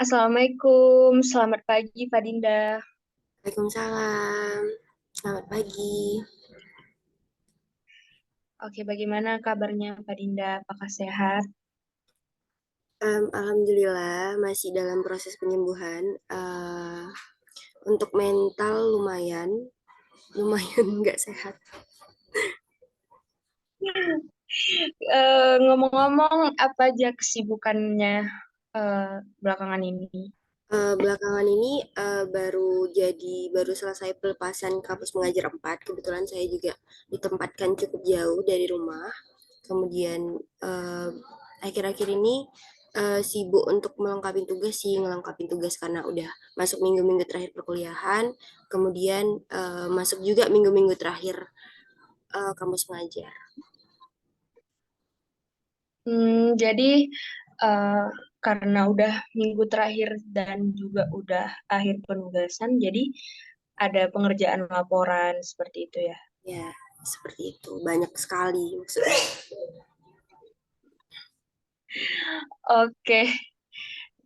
Assalamualaikum, selamat pagi Pak Dinda. Waalaikumsalam. Selamat pagi. Oke, bagaimana kabarnya Pak Dinda? Apakah sehat? Alhamdulillah masih dalam proses penyembuhan. Untuk mental lumayan, lumayan nggak sehat. Ngomong-ngomong, apa aja kesibukannya belakangan ini? Belakangan ini baru selesai pelepasan kampus mengajar 4. Kebetulan saya juga ditempatkan cukup jauh dari rumah. Kemudian akhir-akhir ini sibuk untuk ngelengkapin tugas karena udah masuk minggu-minggu terakhir perkuliahan. Kemudian masuk juga minggu-minggu terakhir kampus mengajar. Jadi, eh, karena udah minggu terakhir dan juga udah akhir penugasan, jadi ada pengerjaan laporan seperti itu ya. Ya, seperti itu. Banyak sekali maksudnya. Oke,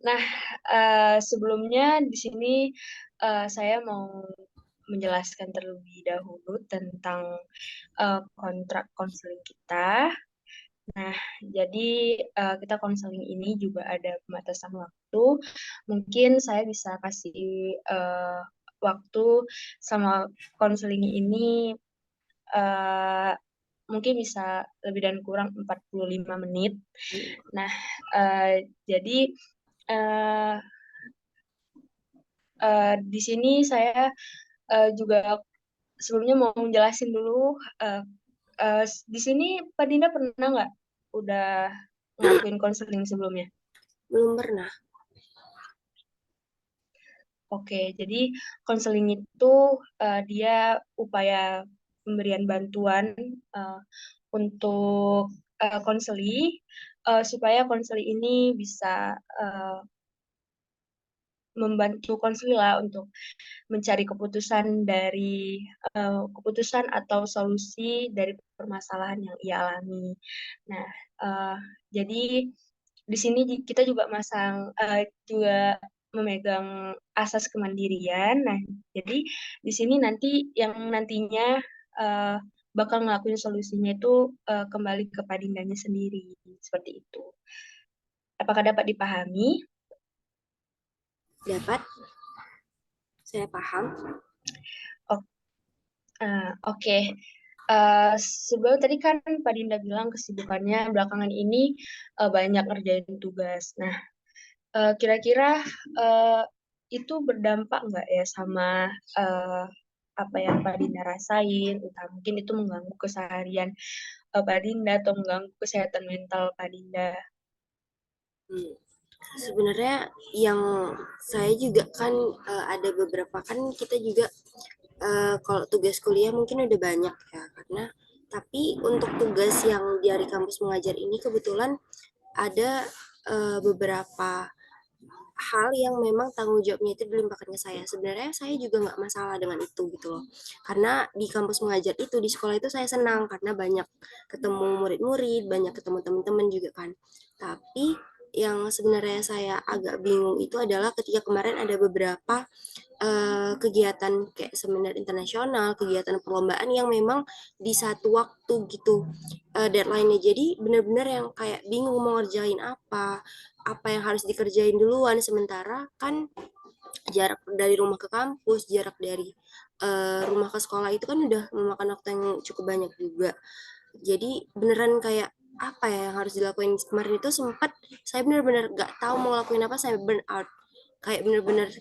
nah sebelumnya di sini saya mau menjelaskan terlebih dahulu tentang kontrak konseling kita. Nah, jadi kita konseling ini juga ada pembatasan waktu. Mungkin saya bisa kasih eh, waktu sama konseling ini eh, mungkin bisa lebih dan kurang 45 menit. Nah, jadi eh, di sini saya juga sebelumnya mau menjelasin dulu di sini Pak Dinda pernah nggak udah ngelakuin konseling sebelumnya? Belum pernah. Oke, jadi konseling itu dia upaya pemberian bantuan eh, untuk konseli supaya konseli ini bisa eh, membantu konseli lah untuk mencari keputusan atau solusi dari permasalahan yang ia alami. Nah, eh, jadi di sini kita juga juga memegang asas kemandirian. Nah, jadi di sini nanti yang nantinya eh, bakal ngelakuin solusinya itu kembali ke Padindanya sendiri seperti itu. Apakah dapat dipahami? Dapat, saya paham. O- Oke. Sebelum tadi kan Pak Dinda bilang kesibukannya belakangan ini banyak ngerjain tugas. Nah, kira-kira eh, itu berdampak nggak ya sama eh, apa yang Pak Dinda rasain? Entah mungkin itu mengganggu keseharian Pak Dinda atau mengganggu kesehatan mental Pak Dinda. Hmm. Sebenarnya yang saya juga kan ada beberapa kan kita juga kalau tugas kuliah mungkin udah banyak ya karena tapi untuk tugas yang dari kampus mengajar ini kebetulan ada beberapa hal yang memang tanggung jawabnya itu dilimpahkan ke saya. Sebenarnya saya juga nggak masalah dengan itu gitu loh. Karena di kampus mengajar itu, di sekolah itu saya senang karena banyak ketemu murid-murid, banyak ketemu teman-teman juga kan. Tapi yang sebenarnya saya agak bingung itu adalah ketika kemarin ada beberapa kegiatan kayak seminar internasional, kegiatan perlombaan yang memang di satu waktu gitu deadline-nya. Jadi benar-benar yang kayak bingung mau ngerjain apa yang harus dikerjain duluan sementara kan jarak dari rumah ke kampus, jarak dari rumah ke sekolah itu kan udah memakan waktu yang cukup banyak juga. Jadi beneran kayak apa ya yang harus dilakuin kemarin itu sempat saya bener-bener gak tahu mau ngelakuin apa, saya burn out kayak bener-bener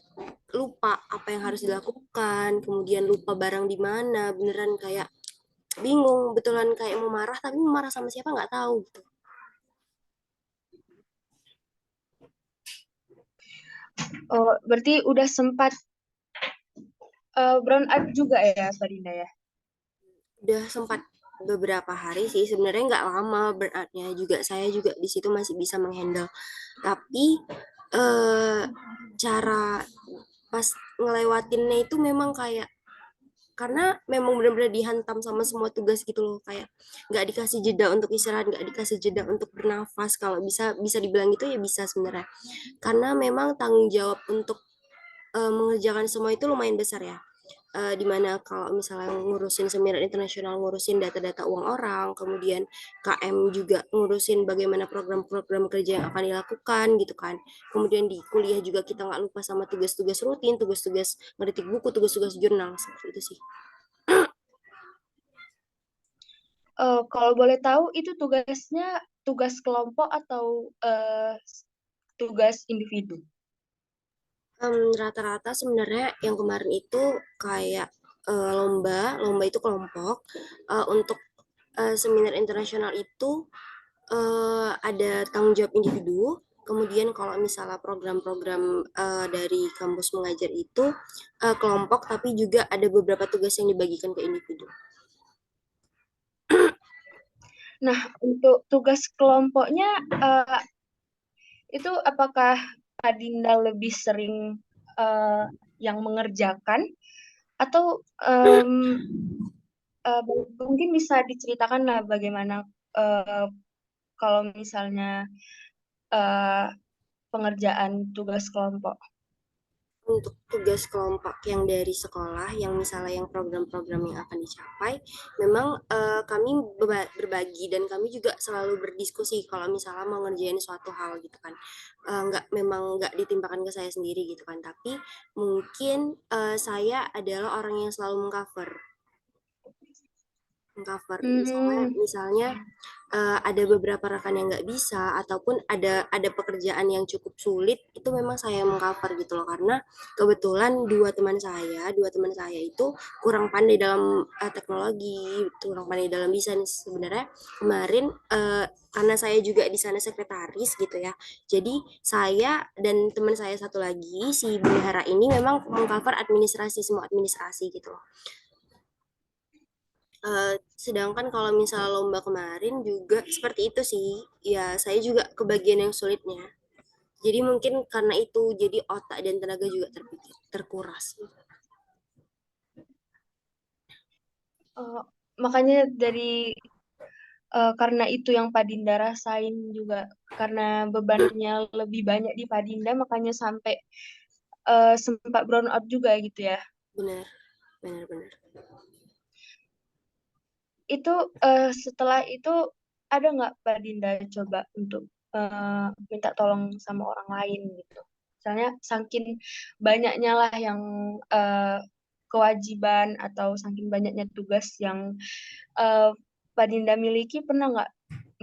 lupa apa yang harus dilakukan, kemudian lupa barang di mana, beneran kayak bingung betulan kayak mau marah tapi mau marah sama siapa nggak tahu gitu. Oh, berarti udah sempat brown out juga ya Pak Dinda ya? Udah sempat beberapa hari sih sebenarnya nggak lama beratnya juga saya juga di situ masih bisa menghandle tapi eh, cara pas ngelewatinnya itu memang kayak karena memang benar-benar dihantam sama semua tugas gitu loh, kayak nggak dikasih jeda untuk istirahat, nggak dikasih jeda untuk bernafas. Kalau bisa bisa dibilang gitu ya bisa sebenarnya, karena memang tanggung jawab untuk mengerjakan semua itu lumayan besar ya. Dimana kalau misalnya ngurusin seminar internasional, ngurusin data-data uang orang, kemudian KM juga ngurusin bagaimana program-program kerja yang akan dilakukan gitu kan. Kemudian di kuliah juga kita nggak lupa sama tugas-tugas rutin, tugas-tugas ngetik buku, tugas-tugas jurnal, seperti itu sih. Kalau boleh tahu itu tugasnya tugas kelompok atau tugas individu? Rata-rata sebenarnya yang kemarin itu kayak lomba, lomba itu kelompok. Untuk seminar internasional itu ada tanggung jawab individu. Kemudian kalau misalnya program-program dari kampus mengajar itu kelompok, tapi juga ada beberapa tugas yang dibagikan ke individu. Nah, untuk tugas kelompoknya eh, itu apakah Kak Dinda lebih sering eh, yang mengerjakan atau mungkin bisa diceritakan lah bagaimana eh, kalau misalnya eh, pengerjaan tugas kelompok. Untuk tugas kelompok yang dari sekolah, yang misalnya yang program-program yang akan dicapai, memang kami berbagi dan kami juga selalu berdiskusi kalau misalnya mau ngerjain suatu hal gitu kan. Nggak, memang nggak ditimpakan ke saya sendiri gitu kan, tapi mungkin saya adalah orang yang selalu mengcover mengcover misalnya Hmm, misalnya ada beberapa rekan yang nggak bisa, ataupun ada pekerjaan yang cukup sulit, itu memang saya yang mengcover gitu loh, karena kebetulan dua teman saya itu kurang pandai dalam teknologi, kurang pandai dalam desain sebenarnya. Kemarin karena saya juga di sana sekretaris gitu ya, jadi saya dan teman saya satu lagi si Bendahara ini memang mengcover administrasi, semua administrasi gitu loh. Sedangkan kalau misalnya lomba kemarin juga seperti itu sih, ya saya juga kebagian yang sulitnya. Jadi mungkin karena itu, jadi otak dan tenaga juga terkuras. eh, makanya karena itu yang Padinda rasain juga karena bebannya lebih banyak di Padinda makanya sampai sempat brown out juga gitu ya. Benar, benar, benar. Itu setelah itu ada nggak Mbak Dinda coba untuk minta tolong sama orang lain gitu? Misalnya saking banyaknya lah yang eh, kewajiban atau saking banyaknya tugas yang eh, Mbak Dinda miliki, pernah nggak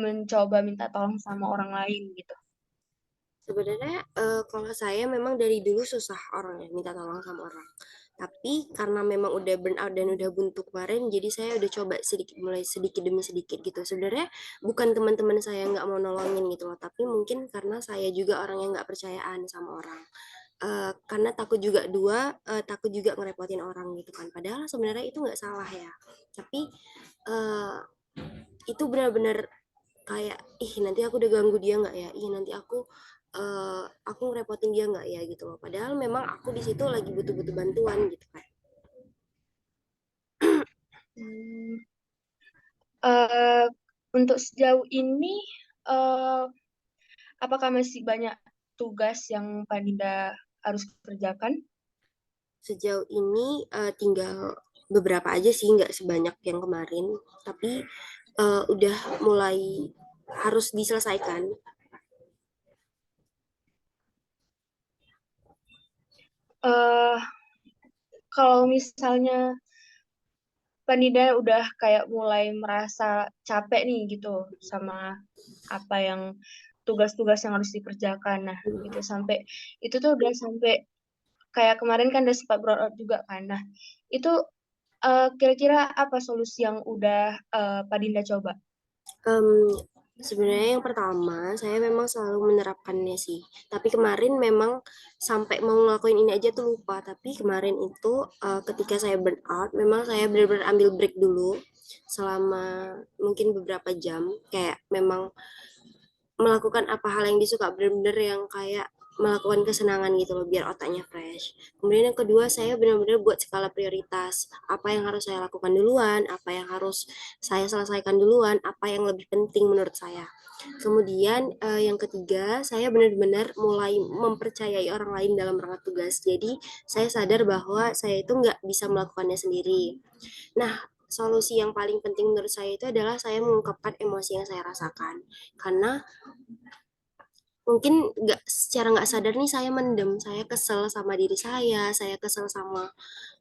mencoba minta tolong sama orang lain gitu? Sebenarnya kalau saya memang dari dulu susah orangnya minta tolong sama orang. Tapi karena memang udah burn out dan udah buntu kemarin, jadi saya udah coba sedikit, mulai sedikit demi sedikit gitu. Sebenarnya bukan teman-teman saya nggak mau nolongin gitu loh, tapi mungkin karena saya juga orang yang nggak percayaan sama orang. Karena takut juga takut juga ngerepotin orang gitu kan. Padahal sebenarnya itu nggak salah ya. Tapi eh, itu benar-benar kayak, ih nanti aku udah ganggu dia nggak ya, ih nanti aku ngerepotin dia nggak ya gitu loh, padahal memang aku di situ lagi butuh-butuh bantuan gitu kan. Hmm, eh, untuk sejauh ini, eh, apakah masih banyak tugas yang Mbak Dinda harus kerjakan? Sejauh ini tinggal beberapa aja sih, nggak sebanyak yang kemarin, tapi udah mulai harus diselesaikan. eh Kalau misalnya Panida udah kayak mulai merasa capek nih gitu sama apa yang tugas-tugas yang harus dikerjakan. Nah, gitu sampai itu tuh udah sampai kayak kemarin kan udah sempat brown out juga kan. Nah, itu kira-kira apa solusi yang udah Padinda coba? Em, Sebenarnya yang pertama, saya memang selalu menerapkannya sih. Tapi kemarin memang sampai mau ngelakuin ini aja tuh lupa. Tapi kemarin itu ketika saya burn out, memang saya benar-benar ambil break dulu selama mungkin beberapa jam. Kayak memang melakukan apa hal yang disuka, benar-benar yang kayak melakukan kesenangan gitu loh biar otaknya fresh. Kemudian yang kedua, saya benar-benar buat skala prioritas. Apa yang harus saya lakukan duluan, apa yang harus saya selesaikan duluan, apa yang lebih penting menurut saya. Kemudian yang ketiga, saya benar-benar mulai mempercayai orang lain dalam rangka tugas. Jadi saya sadar bahwa saya itu nggak bisa melakukannya sendiri. Nah, solusi yang paling penting menurut saya itu adalah saya mengungkapkan emosi yang saya rasakan. Karena mungkin nggak secara nggak sadar nih saya mendem, saya kesel sama diri saya kesel sama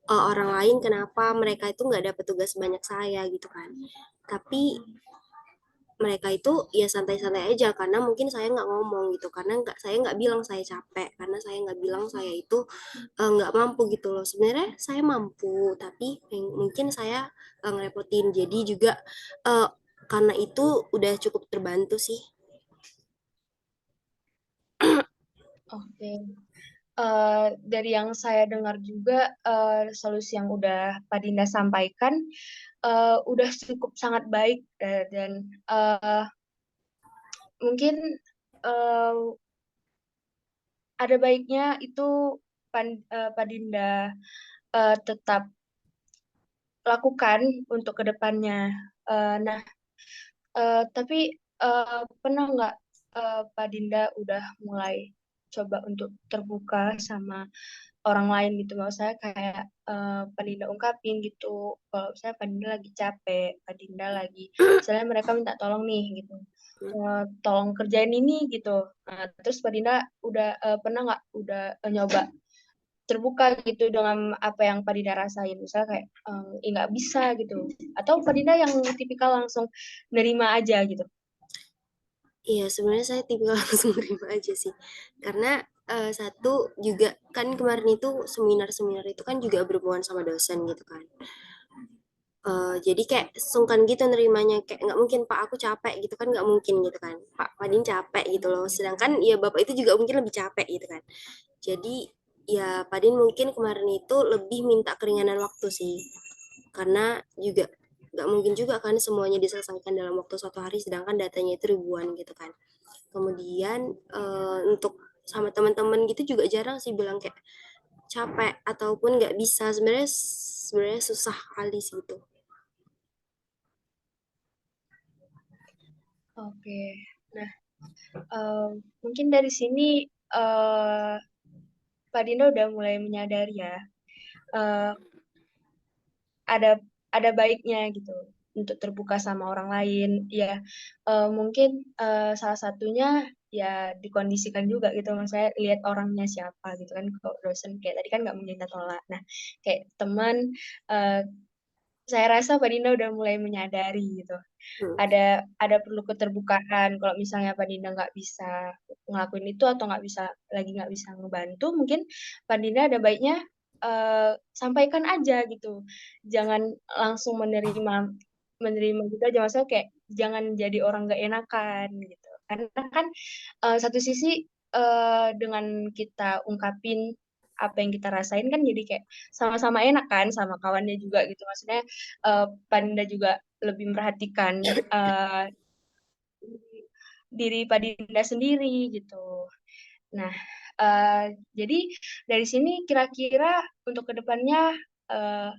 orang lain kenapa mereka itu nggak dapat tugas sebanyak saya gitu kan. Tapi mereka itu ya santai-santai aja karena mungkin saya nggak ngomong gitu, karena saya nggak bilang saya capek, karena saya nggak bilang saya itu nggak mampu gitu loh. Sebenarnya saya mampu tapi mungkin saya ngerepotin, jadi juga eh, karena itu udah cukup terbantu sih. Oke. Dari yang saya dengar juga, solusi yang udah Pak Dinda sampaikan udah cukup sangat baik, dan mungkin eh, ada baiknya itu Pak Dinda tetap lakukan untuk kedepannya. Nah, tapi pernah nggak Pak Dinda udah mulai coba untuk terbuka sama orang lain gitu? Mau saya kayak Pak Dinda ungkapin gitu, kalau saya Pak Dinda lagi capek, Pak Dinda lagi, misalnya mereka minta tolong nih gitu, tolong kerjain ini gitu. Nah, terus Pak Dinda udah pernah nggak udah nyoba terbuka gitu dengan apa yang Pak Dinda rasain, misalnya kayak nggak bisa gitu, atau Pak Dinda yang tipikal langsung nerima aja gitu. Iya, sebenarnya saya tipikal langsung terima aja sih. Karena satu juga kan kemarin itu seminar-seminar itu kan juga berhubungan sama dosen gitu kan. Jadi kayak sungkan gitu nerimanya, kayak nggak mungkin Pak aku capek gitu kan, nggak mungkin gitu kan. Pak Padin capek gitu loh. Sedangkan ya Bapak itu juga mungkin lebih capek gitu kan. Jadi ya Padin mungkin kemarin itu lebih minta keringanan waktu sih. Karena juga nggak mungkin juga kan semuanya diselesaikan dalam waktu 1 hari sedangkan datanya itu ribuan gitu kan. Kemudian untuk sama teman-teman gitu juga jarang sih bilang kayak capek ataupun nggak bisa. Sebenarnya sebenarnya susah kali sih itu. Oke, nah mungkin dari sini eh, Pak Dinda udah mulai menyadari ya, eh, ada ada baiknya gitu untuk terbuka sama orang lain. Ya, mungkin salah satunya ya dikondisikan juga gitu. Saya lihat orangnya siapa gitu kan. Kalau dosen kayak tadi kan nggak mungkin kita tolak. Nah, kayak teman, eh, saya rasa Pak Dinda udah mulai menyadari gitu. Hmm. Ada perlu keterbukaan. Kalau misalnya Pak Dinda nggak bisa ngelakuin itu atau nggak bisa ngebantu, mungkin Pak Dinda ada baiknya sampaikan aja gitu. Jangan langsung menerima juga, jangan saya kayak jangan jadi orang nggak enakan gitu. Karena kan satu sisi dengan kita ungkapin apa yang kita rasain kan jadi kayak sama-sama enak kan sama kawannya juga gitu. Maksudnya Panda juga lebih memperhatikan eh, diri Padinda sendiri gitu. Nah, eh, jadi dari sini kira-kira untuk kedepannya eh,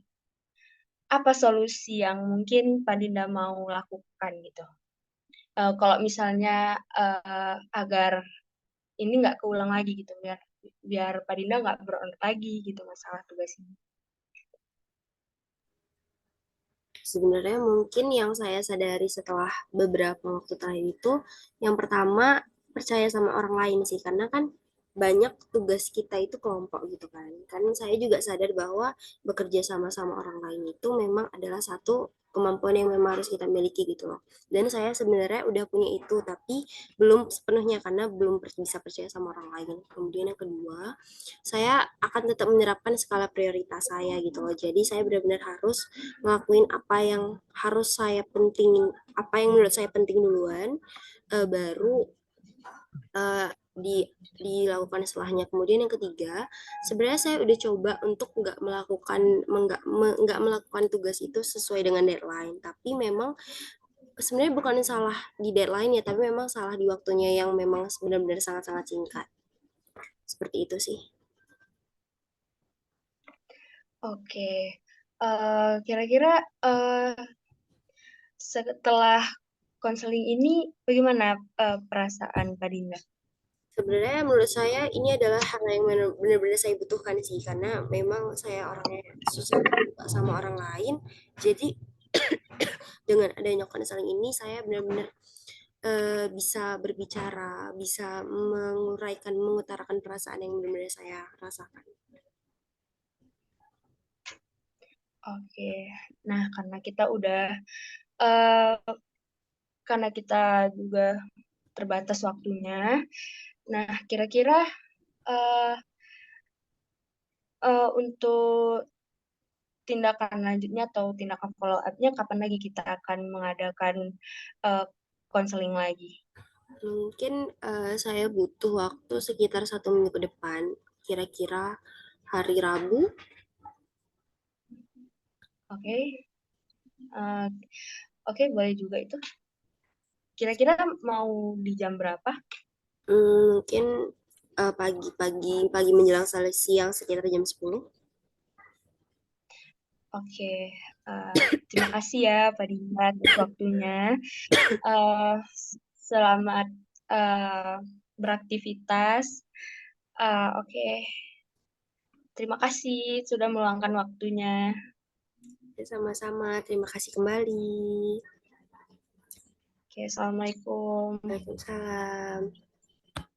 apa solusi yang mungkin Padinda mau lakukan gitu? Kalau misalnya agar ini nggak keulang lagi gitu, biar biar Padinda nggak berulang lagi gitu masalah tugas ini. Sebenarnya mungkin yang saya sadari setelah beberapa waktu terakhir itu, yang pertama percaya sama orang lain sih, karena kan banyak tugas kita itu kelompok gitu kan. Kan saya juga sadar bahwa bekerja sama sama orang lain itu memang adalah satu kemampuan yang memang harus kita miliki gitu loh. Dan saya sebenarnya udah punya itu, tapi belum sepenuhnya karena belum bisa percaya sama orang lain. Kemudian yang kedua, saya akan tetap menerapkan skala prioritas saya gitu loh. Jadi saya benar-benar harus ngelakuin apa yang harus saya pentingin, apa yang menurut saya penting duluan, baru eh, dilakukan setelahnya. Kemudian yang ketiga, sebenarnya saya udah coba untuk nggak melakukan tugas itu sesuai dengan deadline, tapi memang sebenarnya bukan salah di deadline ya, tapi memang salah di waktunya yang memang benar-benar sangat-sangat singkat. Seperti itu sih. Oke. Kira-kira setelah konseling ini bagaimana perasaan Kak Dinda? Sebenarnya menurut saya ini adalah hal yang benar-benar saya butuhkan sih, karena memang saya orangnya susah terbuka sama orang lain. Jadi dengan adanya konseling ini saya benar-benar bisa berbicara, bisa menguraikan, mengutarakan perasaan yang benar-benar saya rasakan. Oke. Nah, eh, karena kita juga terbatas waktunya. Nah, kira-kira eh, untuk tindakan lanjutnya atau tindakan follow up-nya kapan lagi kita akan mengadakan eh, konseling lagi? Mungkin saya butuh waktu sekitar 1 minggu ke depan, kira-kira hari Rabu. Oke. Eh, oke, boleh juga itu. Kira-kira mau di jam berapa? Mungkin pagi menjelang siang sekitar jam 10. Oke. eh, Terima kasih ya, Pak Dinda, atas waktunya. Eh, Selamat eh, beraktivitas. Oke, terima kasih sudah meluangkan waktunya. Ya, sama-sama, terima kasih kembali. Oke, Assalamualaikum. Waalaikumsalam.